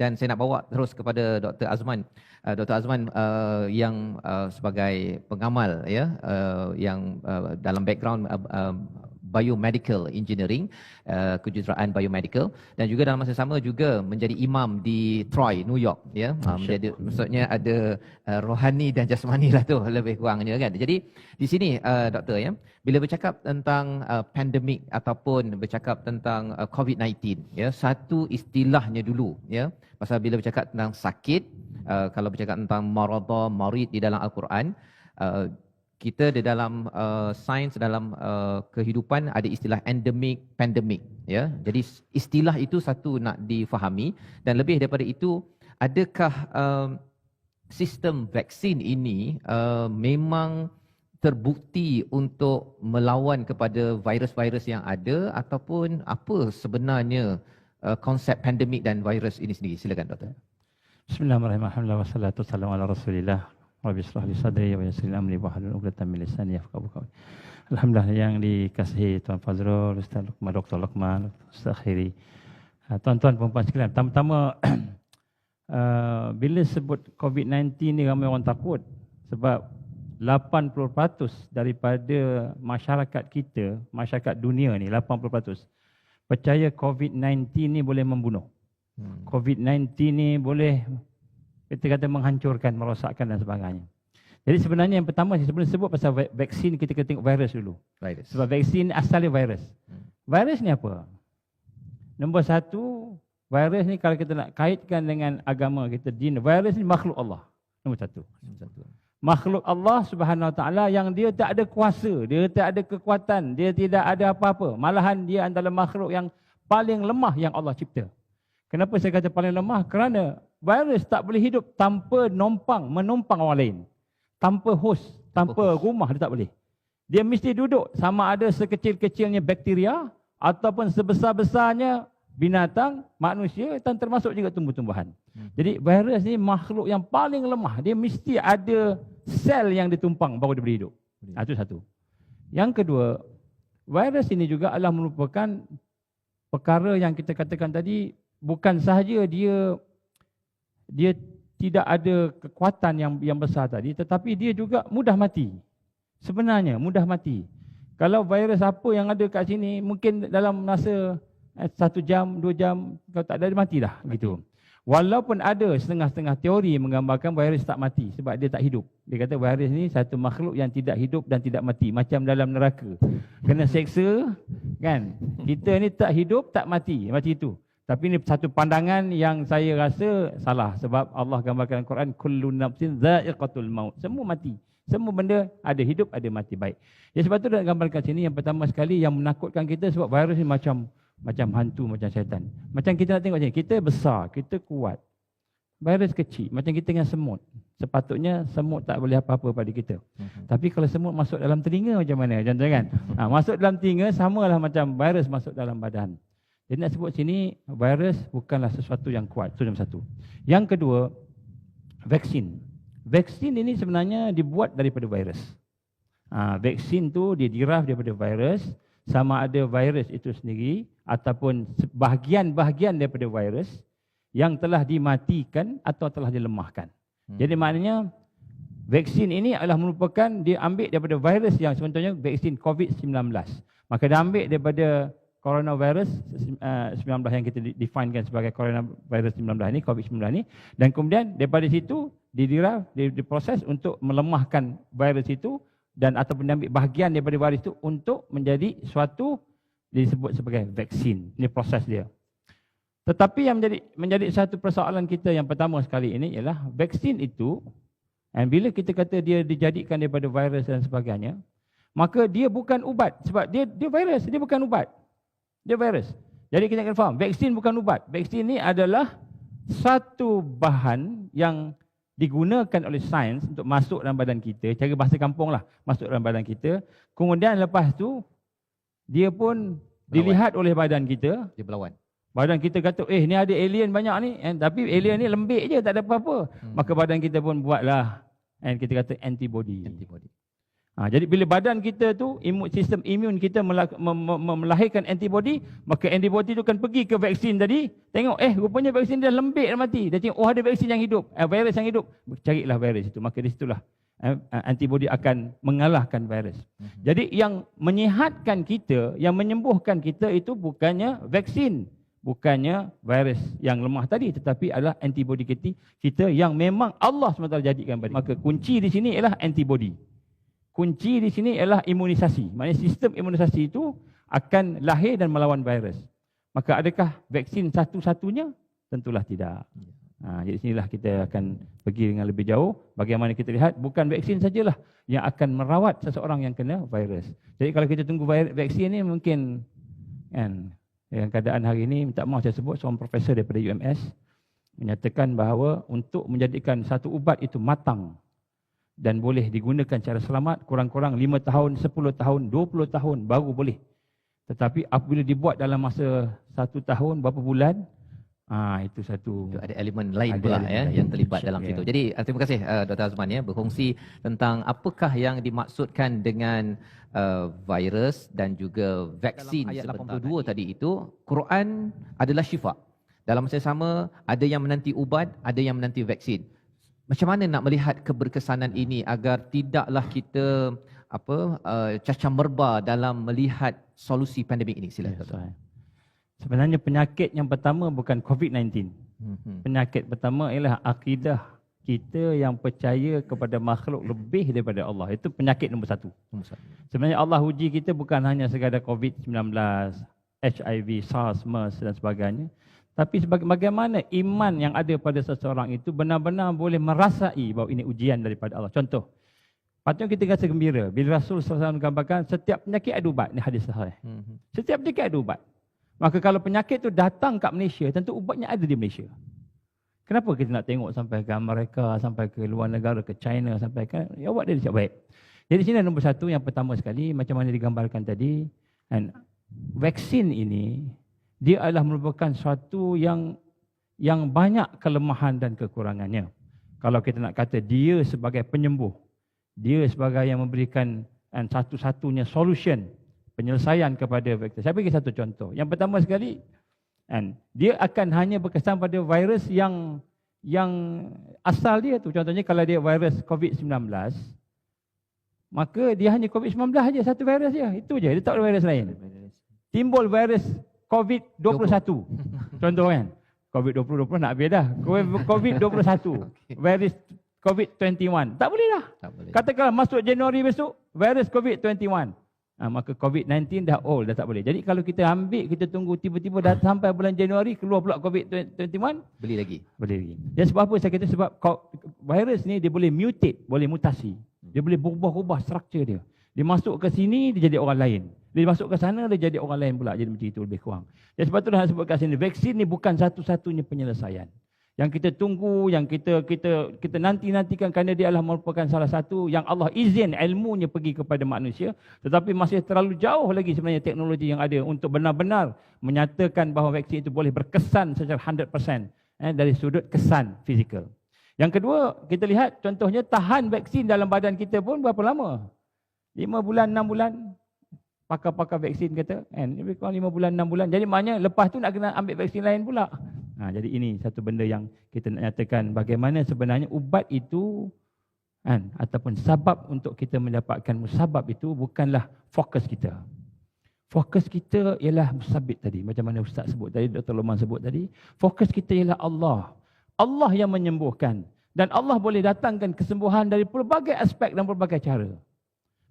dan saya nak bawa terus kepada Dr. Azman. Dr. Azman yang sebagai pengamal ya, yang dalam background biomedical engineering, kejuruteraan biomedical, dan juga dalam masa sama juga menjadi imam di Troy, New York ya. Menjadi, maksudnya ada rohani dan jasmani lah tu lebih kurangnya kan. Jadi di sini doktor ya, bila bercakap tentang pandemik ataupun bercakap tentang COVID-19 ya, satu istilahnya dulu ya. Pasal bila bercakap tentang sakit, kalau bercakap tentang maradha, marid di dalam Al-Quran, kita di dalam sains, dalam kehidupan ada istilah endemik, pandemik ya. Jadi istilah itu satu nak difahami, dan lebih daripada itu, adakah sistem vaksin ini memang terbukti untuk melawan kepada virus-virus yang ada, ataupun apa sebenarnya konsep pandemik dan virus ini sendiri? Silakan doktor. Bismillahirrahmanirrahim. Wassalatu wassalamu ala Rasulillah. Rabbi shrah li sadri wa yassir li amri wahlul 'uqdatam min lisani yafqahu qawli. Alhamdulillah yang dikasihi Tuan Fazrul, Ustaz Luqman, Dr. Luqman, Ustaz Khiri. Tuan-tuan puan-puan sekalian, pertama-tama bila sebut COVID-19 ni ramai orang takut sebab 80% daripada masyarakat kita, masyarakat dunia ni 80% percaya COVID-19 ni boleh membunuh. COVID-19 ni boleh kita kata menghancurkan, merosakkan dan sebagainya. Jadi sebenarnya yang pertama, sebelum sebut pasal vaksin, kita kena tengok virus dulu. Virus. Sebab vaksin asalnya virus. Virus ni apa? Nombor satu, virus ni kalau kita nak kaitkan dengan agama kita, din, virus ni makhluk Allah. Nombor satu. Makhluk Allah Subhanahu Wa Taala yang dia tak ada kuasa, dia tak ada kekuatan, dia tidak ada apa-apa. Malahan dia adalah makhluk yang paling lemah yang Allah cipta. Kenapa saya kata paling lemah? Kerana virus tak boleh hidup tanpa menumpang orang lain. Tanpa host, tanpa rumah dia tak boleh. Dia mesti duduk sama ada sekecil-kecilnya bakteria ataupun sebesar-besarnya binatang, manusia dan termasuk juga tumbuh-tumbuhan. Jadi virus ni makhluk yang paling lemah. Dia mesti ada sel yang ditumpang baru dia boleh hidup. Itu satu. Yang kedua, virus ini juga adalah merupakan perkara yang kita katakan tadi, bukan sahaja dia tidak ada kekuatan yang besar tadi, tetapi dia juga mudah mati. Sebenarnya mudah mati. Kalau virus apa yang ada kat sini, mungkin dalam masa 1 jam, 2 jam, kalau tak ada, dia mati dah. Gitu. Walaupun ada setengah-setengah teori menggambarkan virus tak mati sebab dia tak hidup. Dia kata virus ni satu makhluk yang tidak hidup dan tidak mati. Macam dalam neraka. Kena seksa, kan? Kita ni tak hidup, tak mati. Macam itu. Tapi ini satu pandangan yang saya rasa salah. Sebab Allah gambarkan dalam Quran, kullu nafsin dha'iqatul maut. Semua mati. Semua benda ada hidup, ada mati. Baik. Ya, sebab itu nak gambarkan sini, yang pertama sekali yang menakutkan kita sebab virus ni macam hantu, macam syaitan. Macam kita nak tengok sini, kita besar, kita kuat. Virus kecil, macam kita dengan semut. Sepatutnya semut tak boleh apa-apa pada kita. Tapi kalau semut masuk dalam telinga macam mana? Contoh kan? Masuk dalam telinga samalah macam virus masuk dalam badan. Jadi nak sebut sini, virus bukanlah sesuatu yang kuat. Itu nombor satu. Yang kedua, vaksin. Vaksin ini sebenarnya dibuat daripada virus. Vaksin tu dia diraf daripada virus, sama ada virus itu sendiri ataupun bahagian-bahagian daripada virus yang telah dimatikan atau telah dilemahkan. Jadi maknanya vaksin ini adalah merupakan dia ambil daripada virus yang contohnya vaksin COVID-19. Maka dia ambil daripada coronavirus 19 yang kita definekan sebagai coronavirus 19 ini, COVID-19 ini, dan kemudian daripada situ didiraf, diproses untuk melemahkan virus itu dan ataupun ambil bahagian daripada virus itu untuk menjadi suatu disebut sebagai vaksin. Ini proses dia. Tetapi yang menjadi satu persoalan kita yang pertama sekali ini ialah vaksin itu, dan bila kita kata dia dijadikan daripada virus dan sebagainya, maka dia bukan ubat sebab dia virus, dia bukan ubat. Dia virus. Jadi kita kena faham, vaksin bukan ubat. Vaksin ini adalah satu bahan yang digunakan oleh sains untuk masuk dalam badan kita, cara bahasa kampung lah, masuk dalam badan kita. Kemudian lepas tu, dia pun dilihat oleh badan kita. Dia berlawan. Badan kita kata, ni ada alien banyak ni. Tapi alien ni lembik je, tak ada apa-apa. Maka badan kita pun buatlah, kita kata antibody. Jadi bila badan kita tu, sistem imun kita melahirkan antibody, maka antibody tu akan pergi ke vaksin tadi, tengok rupanya vaksin dia lembik dah mati. Dia tengok ada vaksin yang hidup, virus yang hidup, carilah virus itu. Maka di situlah antibody akan mengalahkan virus. Jadi yang menyihatkan kita, yang menyembuhkan kita itu bukannya vaksin, bukannya virus yang lemah tadi, tetapi adalah antibody kita yang memang Allah SWT jadikan balik. Maka kunci di sini ialah antibody. Kunci di sini ialah imunisasi. Maknanya sistem imunisasi itu akan lahir dan melawan virus. Maka adakah vaksin satu-satunya? Tentulah tidak. Jadi sinilah kita akan pergi dengan lebih jauh. Bagaimana kita lihat, bukan vaksin sajalah yang akan merawat seseorang yang kena virus. Jadi kalau kita tunggu vaksin ni mungkin kan, yang keadaan hari ini, minta maaf saya sebut, seorang profesor daripada UMS menyatakan bahawa untuk menjadikan satu ubat itu matang dan boleh digunakan secara selamat, kurang-kurang 5 tahun, 10 tahun, 20 tahun baru boleh. Tetapi apabila dibuat dalam masa 1 tahun, berapa bulan, itu satu. Itu ada elemen lain pula yang terlibat dalam situ. Jadi terima kasih Dr. Azman berkongsi tentang apakah yang dimaksudkan dengan virus dan juga vaksin. Dalam ayat 82 tadi itu, Quran adalah syifa. Dalam masa yang sama, ada yang menanti ubat, ada yang menanti vaksin. Macam mana nak melihat keberkesanan ini agar tidaklah kita cacah merba dalam melihat solusi pandemik ini? Silakan. Sebenarnya penyakit yang pertama bukan COVID-19. Penyakit pertama ialah akidah kita yang percaya kepada makhluk lebih daripada Allah. Itu penyakit nombor satu. Sebenarnya Allah uji kita bukan hanya sekadar COVID-19, HIV, SARS, MERS dan sebagainya. Tapi bagaimana iman yang ada pada seseorang itu benar-benar boleh merasai bahawa ini ujian daripada Allah. Contoh, patutnya kita rasa gembira bila Rasul SAW menggambarkan setiap penyakit ada ubat. Ini hadis sahih. Setiap penyakit ada ubat. Maka kalau penyakit itu datang kat Malaysia, tentu ubatnya ada di Malaysia. Kenapa kita nak tengok sampai ke Amerika, sampai ke luar negara, ke China, sampai ke ubat dia siap baik. Jadi sini nombor satu, yang pertama sekali, macam mana digambarkan tadi, vaksin ini dia adalah merupakan suatu yang banyak kelemahan dan kekurangannya. Kalau kita nak kata dia sebagai penyembuh, dia sebagai yang memberikan satu-satunya solution, penyelesaian kepada vaksin. Saya bagi satu contoh. Yang pertama sekali, dia akan hanya berkesan pada virus yang asal dia tu. Contohnya kalau dia virus COVID-19, maka dia hanya COVID-19 saja, satu virus je. Itu je, dia tak ada virus lain. Timbul virus COVID-21. Contoh kan. COVID-20 nak habis dah. COVID-21. Virus COVID-21. Tak boleh dah. Katakanlah masuk Januari besok, virus COVID-21. Maka COVID-19 dah old, dah tak boleh. Jadi kalau kita ambil, kita tunggu tiba-tiba dah sampai bulan Januari, keluar pula COVID-21. Beli lagi. Dan sebab apa saya kata? Sebab virus ni dia boleh mutate, boleh mutasi. Dia boleh berubah-ubah struktur dia. Dia masuk ke sini, dia jadi orang lain. Dia masuk ke sana, dia jadi orang lain pula. Jadi macam itu lebih kurang. Dan sebab itulah saya sebut kat sini, vaksin ni bukan satu-satunya penyelesaian. Yang kita tunggu, yang kita nanti-nantikan kerana dia adalah merupakan salah satu yang Allah izin ilmunya pergi kepada manusia. Tetapi masih terlalu jauh lagi sebenarnya teknologi yang ada untuk benar-benar menyatakan bahawa vaksin itu boleh berkesan secara 100% dari sudut kesan fizikal. Yang kedua, kita lihat contohnya tahan vaksin dalam badan kita pun berapa lama? 5 bulan, 6 bulan. Pakar-pakar vaksin kata, lebih kurang 5 bulan, 6 bulan. Jadi maknanya lepas tu nak kena ambil vaksin lain pula. Jadi ini satu benda yang kita nak nyatakan bagaimana sebenarnya ubat itu ataupun sabab untuk kita mendapatkan musabab itu bukanlah fokus kita. Fokus kita ialah musabib tadi. Macam mana Ustaz sebut tadi, Dr. Loman sebut tadi. Fokus kita ialah Allah. Allah yang menyembuhkan. Dan Allah boleh datangkan kesembuhan dari pelbagai aspek dan pelbagai cara.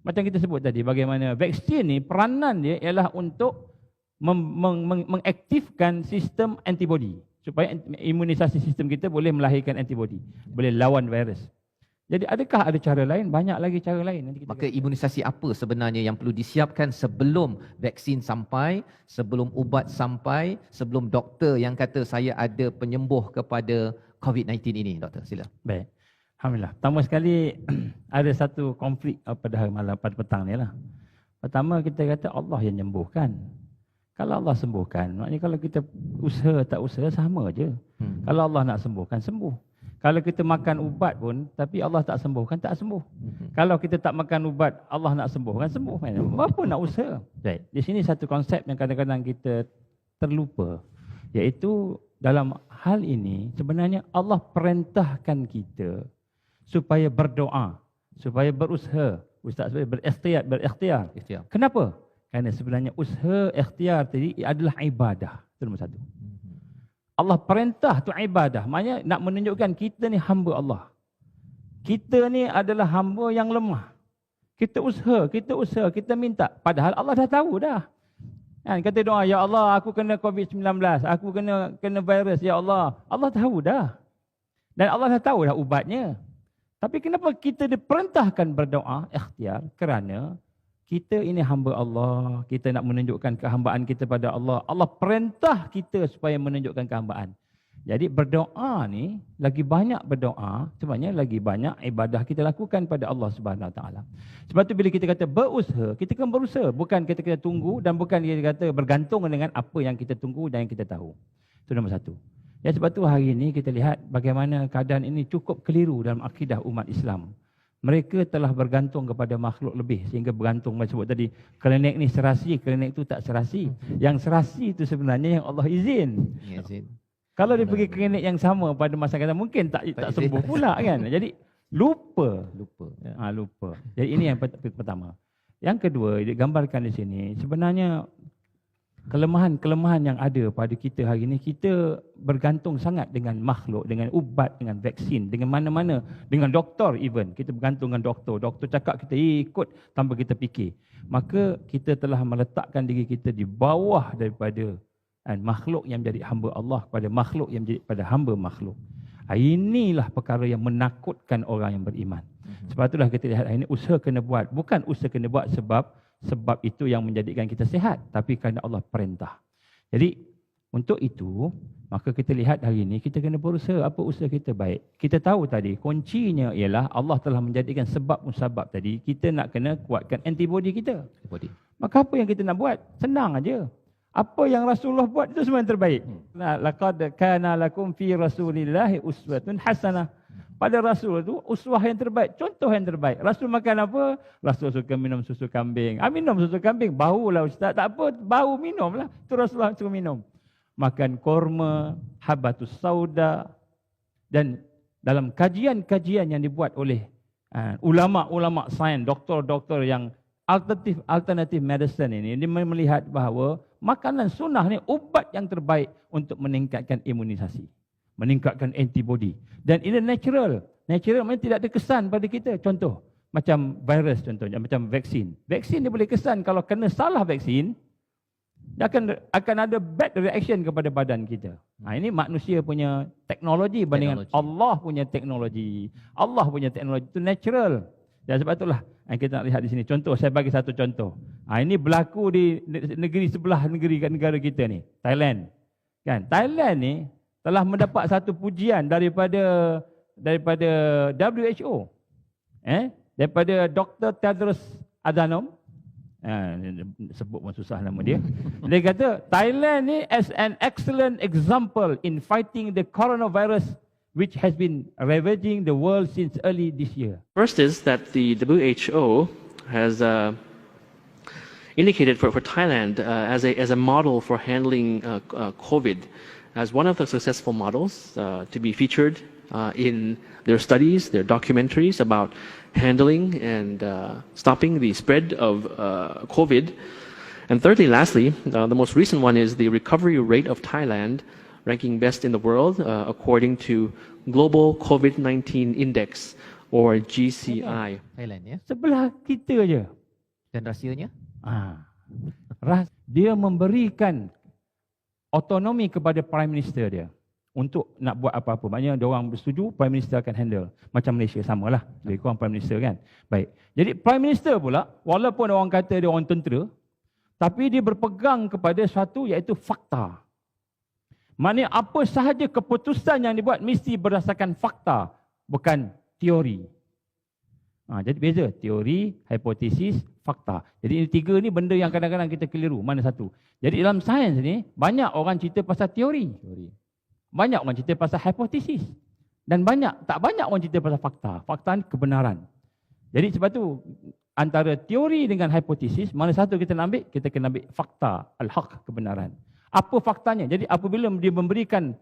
Macam kita sebut tadi, bagaimana vaksin ni peranan dia ialah untuk mengaktifkan sistem antibody. Supaya imunisasi sistem kita boleh melahirkan antibody. Boleh lawan virus. Jadi adakah ada cara lain? Banyak lagi cara lain. Nanti kita Maka imunisasi apa sebenarnya yang perlu disiapkan sebelum vaksin sampai, sebelum ubat sampai, sebelum doktor yang kata saya ada penyembuh kepada COVID-19 ini, doktor? Sila. Baik. Alhamdulillah. Pertama sekali ada satu konflik pada hari malam, pada petang ni lah. Pertama kita kata Allah yang menyembuhkan. Kalau Allah sembuhkan, maknanya kalau kita usaha tak usaha sama je. Kalau Allah nak sembuhkan, sembuh. Kalau kita makan ubat pun, tapi Allah tak sembuhkan, tak sembuh. Kalau kita tak makan ubat, Allah nak sembuhkan, sembuh. Apa nak usaha? Baik. Di sini satu konsep yang kadang-kadang kita terlupa. Iaitu dalam hal ini, sebenarnya Allah perintahkan kita supaya berdoa, supaya berusaha. Ustaz supaya berikhtiar. Kenapa? Kerana sebenarnya usaha ikhtiar tadi adalah ibadah. Itu nombor satu. Allah perintah tu ibadah. Maknanya nak menunjukkan kita ni hamba Allah. Kita ni adalah hamba yang lemah. Kita usaha, kita minta. Padahal Allah dah tahu dah. Kan kata doa, ya Allah aku kena COVID-19, aku kena virus, ya Allah. Allah tahu dah. Dan Allah dah tahu dah ubatnya. Tapi kenapa kita diperintahkan berdoa, ikhtiar? Kerana kita ini hamba Allah, kita nak menunjukkan kehambaan kita pada Allah. Allah perintah kita supaya menunjukkan kehambaan. Jadi berdoa ni, lagi banyak berdoa, sebenarnya lagi banyak ibadah kita lakukan pada Allah Subhanahu Wa Taala. Sebab tu bila kita kata berusaha, kita kan berusaha. Bukan kita tunggu dan bukan kita kata bergantung dengan apa yang kita tunggu dan yang kita tahu. Itu nombor satu. Ya, sebab tu hari ini kita lihat bagaimana keadaan ini cukup keliru dalam akidah umat Islam. Mereka telah bergantung kepada makhluk lebih sehingga bergantung, macam sebut tadi, klinik ni serasi, klinik tu tak serasi. Yang serasi itu sebenarnya yang Allah izin. Kalau dia pergi klinik yang sama pada masa kata mungkin tak sembuh pula kan. Jadi lupa. Lupa. Jadi ini yang pertama. Yang kedua, digambarkan di sini sebenarnya kelemahan-kelemahan yang ada pada kita hari ini, kita bergantung sangat dengan makhluk, dengan ubat, dengan vaksin, dengan mana-mana, dengan doktor even. Kita bergantung dengan doktor. Doktor cakap kita ikut tanpa kita fikir. Maka kita telah meletakkan diri kita di bawah daripada makhluk yang menjadi hamba Allah kepada makhluk yang menjadi pada hamba makhluk. Inilah perkara yang menakutkan orang yang beriman. Sebab itulah kita lihat hari ini usaha kena buat. Bukan usaha kena buat sebab itu yang menjadikan kita sihat, tapi kerana Allah perintah. Jadi untuk itu, maka kita lihat hari ini kita kena berusaha apa usaha kita baik. Kita tahu tadi kuncinya ialah Allah telah menjadikan sebab musabab tadi, kita nak kena kuatkan antibody kita. Maka apa yang kita nak buat? Senang aja. Apa yang Rasulullah buat itu semua yang terbaik. Laqad kana lakum fi Rasulillahi uswatun hasanah. Pada Rasul itu uswah yang terbaik, contoh yang terbaik. Rasul makan apa? Rasul suka minum susu kambing. Minum susu kambing, baulah ustaz. Tak apa, bau minumlah. Itu Rasulullah suka minum. Makan korma, habatus sauda. Dan dalam kajian-kajian yang dibuat oleh ulama-ulama sains, doktor-doktor yang alternatif medicine ini, dia melihat bahawa makanan sunnah ni ubat yang terbaik untuk meningkatkan imunisasi, meningkatkan antibody. Dan ini natural. Natural maksudnya tidak ada kesan pada kita. Contoh, macam virus contohnya, macam vaksin. Vaksin dia boleh kesan kalau kena salah vaksin, dia akan ada bad reaction kepada badan kita. Ini manusia punya teknologi bandingkan Allah punya teknologi. Allah punya teknologi itu natural. Dan sebab itulah kita nak lihat di sini. Contoh, saya bagi satu contoh. Ini berlaku di negeri sebelah negara kita ni, Thailand. Kan? Thailand ni telah mendapat satu pujian daripada WHO. Daripada Dr. Tedros Adhanom. Sebut pun susah nama dia. Dia kata, Thailand ni as an excellent example in fighting the coronavirus which has been ravaging the world since early this year. First is that the WHO has indicated for Thailand as a model for handling COVID, as one of the successful models to be featured in their studies, their documentaries about handling and stopping the spread of COVID. And thirdly, lastly, the most recent one is the recovery rate of Thailand, ranking best in the world according to Global COVID-19 Index or GCI. Thailand ya. Sebelah kita je. Dan rahsianya? Dia memberikan otonomi kepada Prime Minister dia untuk nak buat apa-apa. Maknanya dia orang bersetuju, Prime Minister akan handle. Macam Malaysia samalah. Lebih kurang Prime Minister kan. Baik. Jadi Prime Minister pula, walaupun orang kata dia orang tentera, tapi dia berpegang kepada satu iaitu fakta. Maknanya apa sahaja keputusan yang dibuat mesti berdasarkan fakta, bukan teori. Jadi beza, teori, hipotesis, fakta. Jadi ini tiga ni benda yang kadang-kadang kita keliru. Mana satu? Jadi dalam sains ni, banyak orang cerita pasal teori. Banyak orang cerita pasal hipotesis. Dan tak banyak orang cerita pasal fakta. Fakta ni kebenaran. Jadi sebab tu antara teori dengan hipotesis, mana satu kita nak ambil? Kita kena ambil fakta, al-haq, kebenaran. Apa faktanya? Jadi apabila dia memberikan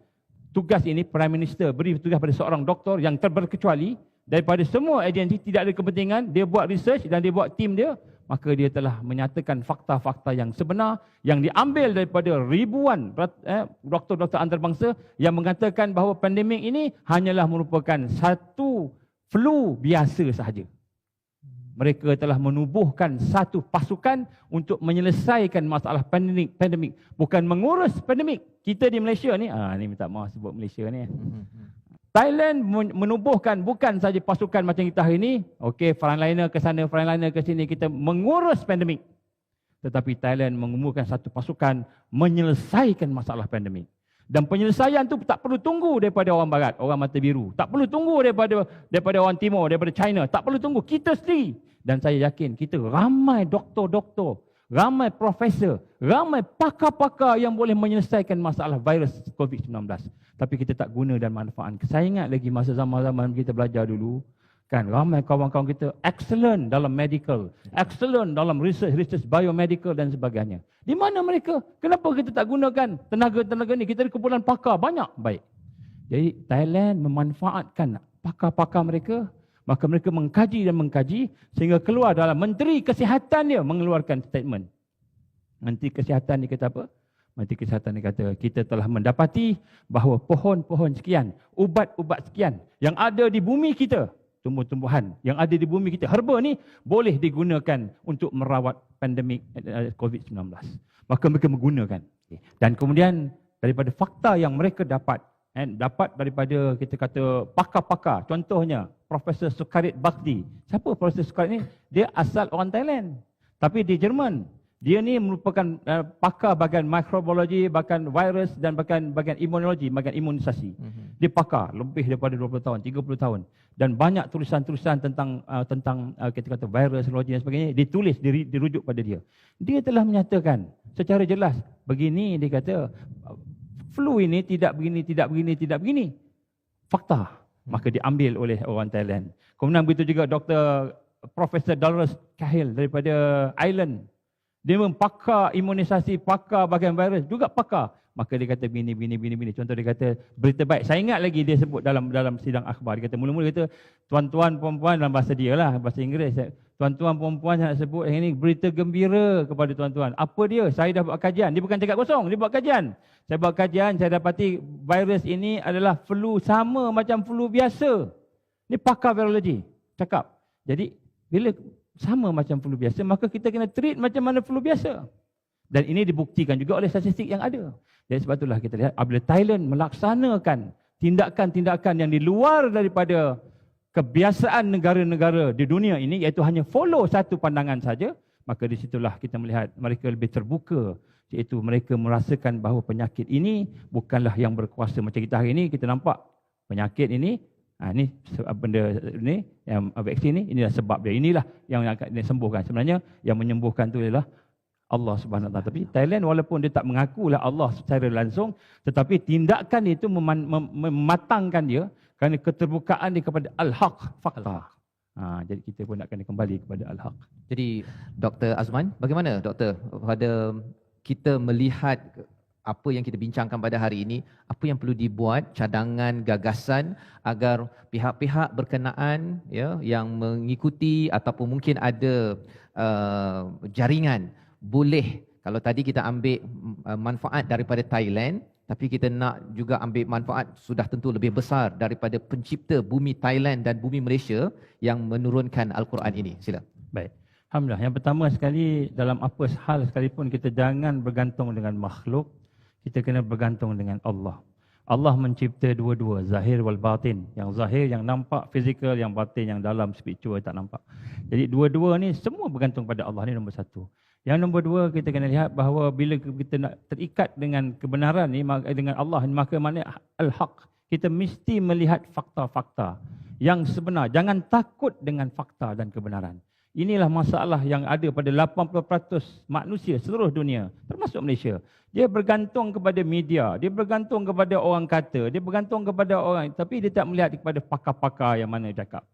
tugas ini, Prime Minister beri tugas pada seorang doktor yang terberkecuali daripada semua agensi, tidak ada kepentingan, dia buat research dan dia buat tim dia, maka dia telah menyatakan fakta-fakta yang sebenar yang diambil daripada ribuan doktor-doktor antarabangsa yang mengatakan bahawa pandemik ini hanyalah merupakan satu flu biasa sahaja. Mereka telah menubuhkan satu pasukan untuk menyelesaikan masalah pandemik, bukan mengurus pandemik. Kita di Malaysia ni, ni minta maaf sebut Malaysia ni. Thailand menubuhkan bukan saja pasukan macam kita hari ini, okey, frontliner ke sana, frontliner ke sini, kita mengurus pandemik. Tetapi Thailand mengumpulkan satu pasukan menyelesaikan masalah pandemik. Dan penyelesaian tu tak perlu tunggu daripada orang barat, orang mata biru. Tak perlu tunggu daripada orang timur, daripada China. Tak perlu tunggu, kita sendiri. Dan saya yakin kita ramai doktor-doktor, ramai profesor, ramai pakar-pakar yang boleh menyelesaikan masalah virus COVID-19. Tapi kita tak guna dan manfaat. Saya ingat lagi masa zaman-zaman kita belajar dulu, kan ramai kawan-kawan kita excellent dalam medical, excellent dalam research biomedical dan sebagainya. Di mana mereka? Kenapa kita tak gunakan tenaga-tenaga ni? Kita ada kumpulan pakar banyak. Baik. Jadi Thailand memanfaatkan pakar-pakar mereka, maka mereka mengkaji sehingga keluar dalam Menteri Kesihatan dia mengeluarkan statement. Menteri Kesihatan ni kata apa? Menteri Kesihatan ni kata, kita telah mendapati bahawa pohon-pohon sekian, ubat-ubat sekian yang ada di bumi kita, tumbuh-tumbuhan yang ada di bumi kita, herba ni boleh digunakan untuk merawat pandemik COVID-19. Maka mereka menggunakan. Dan kemudian daripada fakta yang mereka dapat daripada kita kata pakar-pakar, contohnya Profesor Sukarit Bakhdi. Siapa Profesor Sukarit ni? Dia asal orang Thailand, tapi di Jerman. Dia ni merupakan pakar bahagian mikrobiologi, bahagian virus dan bahagian imunologi, bahagian imunisasi. Dia pakar lebih daripada 20 tahun, 30 tahun. Dan banyak tulisan-tulisan tentang kita kata virusologi dan sebagainya ditulis, dirujuk pada dia. Dia telah menyatakan secara jelas, begini dia kata, flu ini tidak begini. Fakta. Maka diambil oleh orang Thailand. Kemudian begitu juga Dr. Profesor Dolores Cahill daripada Ireland. Dia pakar imunisasi, pakar bahagian virus, juga pakar. Maka dia kata bini. Contoh dia kata berita baik. Saya ingat lagi dia sebut dalam sidang akhbar. Dia kata mula-mula kata tuan-tuan puan-puan dalam bahasa dia lah, bahasa Inggeris. Tuan-tuan puan-puan saya nak sebut ini berita gembira kepada tuan-tuan. Apa dia? Saya dah buat kajian. Dia bukan cakap kosong, dia buat kajian. Saya buat kajian, saya dapati virus ini adalah flu sama macam flu biasa. Ini pakar virologi cakap. Jadi bila sama macam flu biasa, maka kita kena treat macam mana flu biasa. Dan ini dibuktikan juga oleh statistik yang ada. Jadi sebab itulah kita lihat, apabila Thailand melaksanakan tindakan-tindakan yang di luar daripada kebiasaan negara-negara di dunia ini, iaitu hanya follow satu pandangan saja, maka di situlah kita melihat mereka lebih terbuka, iaitu mereka merasakan bahawa penyakit ini bukanlah yang berkuasa. Macam kita hari ini, kita nampak penyakit ini, ini benda ini, yang vaksin ini, inilah sebab dia. Inilah yang akan disembuhkan. Sebenarnya yang menyembuhkan itu adalah Allah Subhanahu Wa Taala. Tapi Thailand walaupun dia tak mengakulah Allah secara langsung, tetapi tindakan itu mematangkan dia kerana keterbukaan dia kepada al-haq, fakta. Jadi kita pun nak kena kembali kepada al-haq. Jadi Dr. Azman, bagaimana Doktor pada kita melihat apa yang kita bincangkan pada hari ini, apa yang perlu dibuat, cadangan, gagasan agar pihak-pihak berkenaan yang mengikuti ataupun mungkin ada jaringan boleh, kalau tadi kita ambil manfaat daripada Thailand, tapi kita nak juga ambil manfaat sudah tentu lebih besar daripada pencipta bumi Thailand dan bumi Malaysia yang menurunkan Al-Quran ini. Sila. Baik. Alhamdulillah. Yang pertama sekali, dalam apa hal sekalipun kita jangan bergantung dengan makhluk, kita kena bergantung dengan Allah. Allah mencipta dua-dua, zahir wal batin. Yang zahir yang nampak fizikal, yang batin yang dalam spiritual tak nampak. Jadi dua-dua ni semua bergantung pada Allah, ni nombor satu. Yang nombor dua, kita kena lihat bahawa bila kita nak terikat dengan kebenaran ni, dengan Allah, maka mana al-haq. Kita mesti melihat fakta-fakta yang sebenar. Jangan takut dengan fakta dan kebenaran. Inilah masalah yang ada pada 80% manusia seluruh dunia, termasuk Malaysia. Dia bergantung kepada media, dia bergantung kepada orang kata, dia bergantung kepada orang, tapi dia tak melihat kepada pakar-pakar yang mana cakap.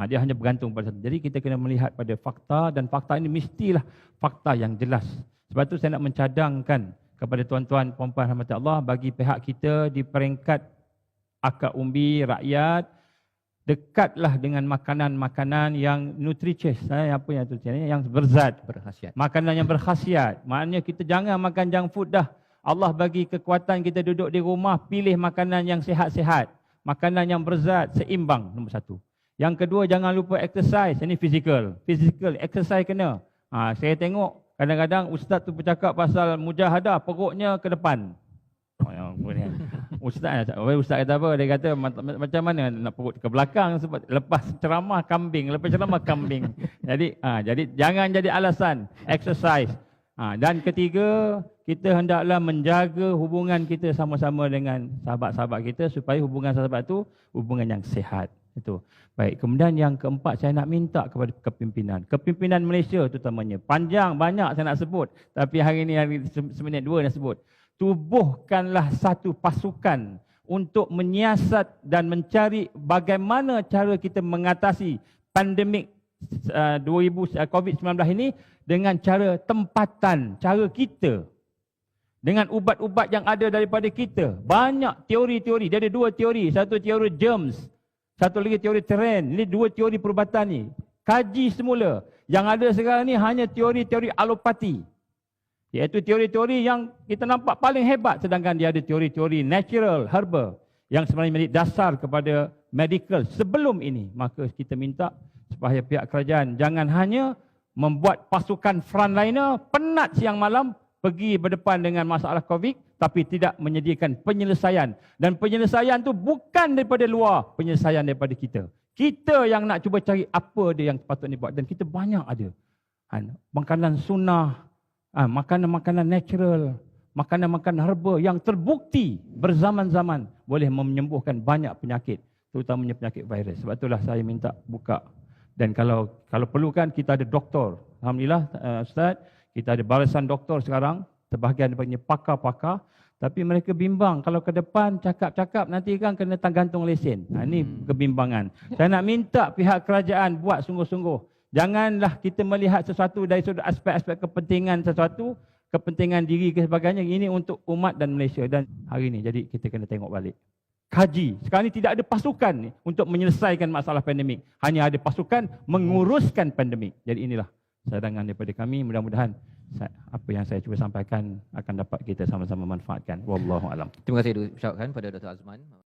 Dia hanya bergantung pada satu. Jadi kita kena melihat pada fakta, dan fakta ini mestilah fakta yang jelas. Sebab tu saya nak mencadangkan kepada tuan-tuan, puan-puan rahmat Allah, bagi pihak kita di peringkat akar umbi rakyat, dekatlah dengan makanan-makanan yang nutritious, apa yang tu yang berzat, Berkhasiat. makanan yang berkhasiat. Maknanya kita jangan makan junk food dah. Allah bagi kekuatan kita duduk di rumah, pilih makanan yang sihat-sihat, makanan yang berzat, seimbang, nombor satu. Yang kedua, jangan lupa exercise. Ini physical exercise kena. Saya tengok kadang-kadang ustaz tu bercakap pasal mujahadah, perutnya ke depan. Ustaz kata apa? Dia kata macam mana nak perut ke belakang sebab lepas ceramah kambing. Jadi jangan jadi alasan. Exercise. Dan ketiga, kita hendaklah menjaga hubungan kita sama-sama dengan sahabat-sahabat kita supaya hubungan sahabat itu hubungan yang sihat. Itu. Baik, kemudian yang keempat saya nak minta kepada kepimpinan Malaysia terutamanya. Panjang, banyak saya nak sebut. Tapi hari ini seminit dua nak sebut. Tubuhkanlah satu pasukan untuk menyiasat dan mencari bagaimana cara kita mengatasi pandemik COVID-19 ini dengan cara tempatan, cara kita. Dengan ubat-ubat yang ada daripada kita. Banyak teori-teori. Dia ada dua teori. Satu teori germs, satu lagi teori terrain. Ini dua teori perubatan ni. Kaji semula. Yang ada sekarang ni hanya teori-teori alopati. Iaitu teori-teori yang kita nampak paling hebat, sedangkan dia ada teori-teori natural, herbal yang sebenarnya menjadi dasar kepada medical sebelum ini. Maka kita minta supaya pihak kerajaan jangan hanya membuat pasukan frontliner penat siang malam pergi berdepan dengan masalah COVID, tapi tidak menyediakan penyelesaian. Dan penyelesaian tu bukan daripada luar, penyelesaian daripada kita. Kita yang nak cuba cari apa dia yang patut dibuat, dan kita banyak ada. Makanan sunnah, makanan-makanan natural, makanan-makanan herba yang terbukti berzaman-zaman boleh menyembuhkan banyak penyakit, terutamanya penyakit virus. Sebab itulah saya minta buka. Dan kalau perlukan, kita ada doktor. Alhamdulillah, Ustaz, kita ada barisan doktor sekarang, sebahagian daripadanya pakar-pakar, tapi mereka bimbang kalau ke depan cakap-cakap nanti kan kena gantung lesen. Ini kebimbangan. Saya nak minta pihak kerajaan buat sungguh-sungguh. Janganlah kita melihat sesuatu dari sudut aspek-aspek kepentingan sesuatu, kepentingan diri ke sebagainya. Ini untuk umat dan Malaysia dan hari ini. Jadi kita kena tengok balik. Kaji. Sekarang ini tidak ada pasukan untuk menyelesaikan masalah pandemik. Hanya ada pasukan menguruskan pandemik. Jadi inilah cadangan daripada kami. Mudah-mudahan apa yang saya cuba sampaikan akan dapat kita sama-sama manfaatkan. Wallahu alam. Terima kasih diucapkan pada Dr. Azman.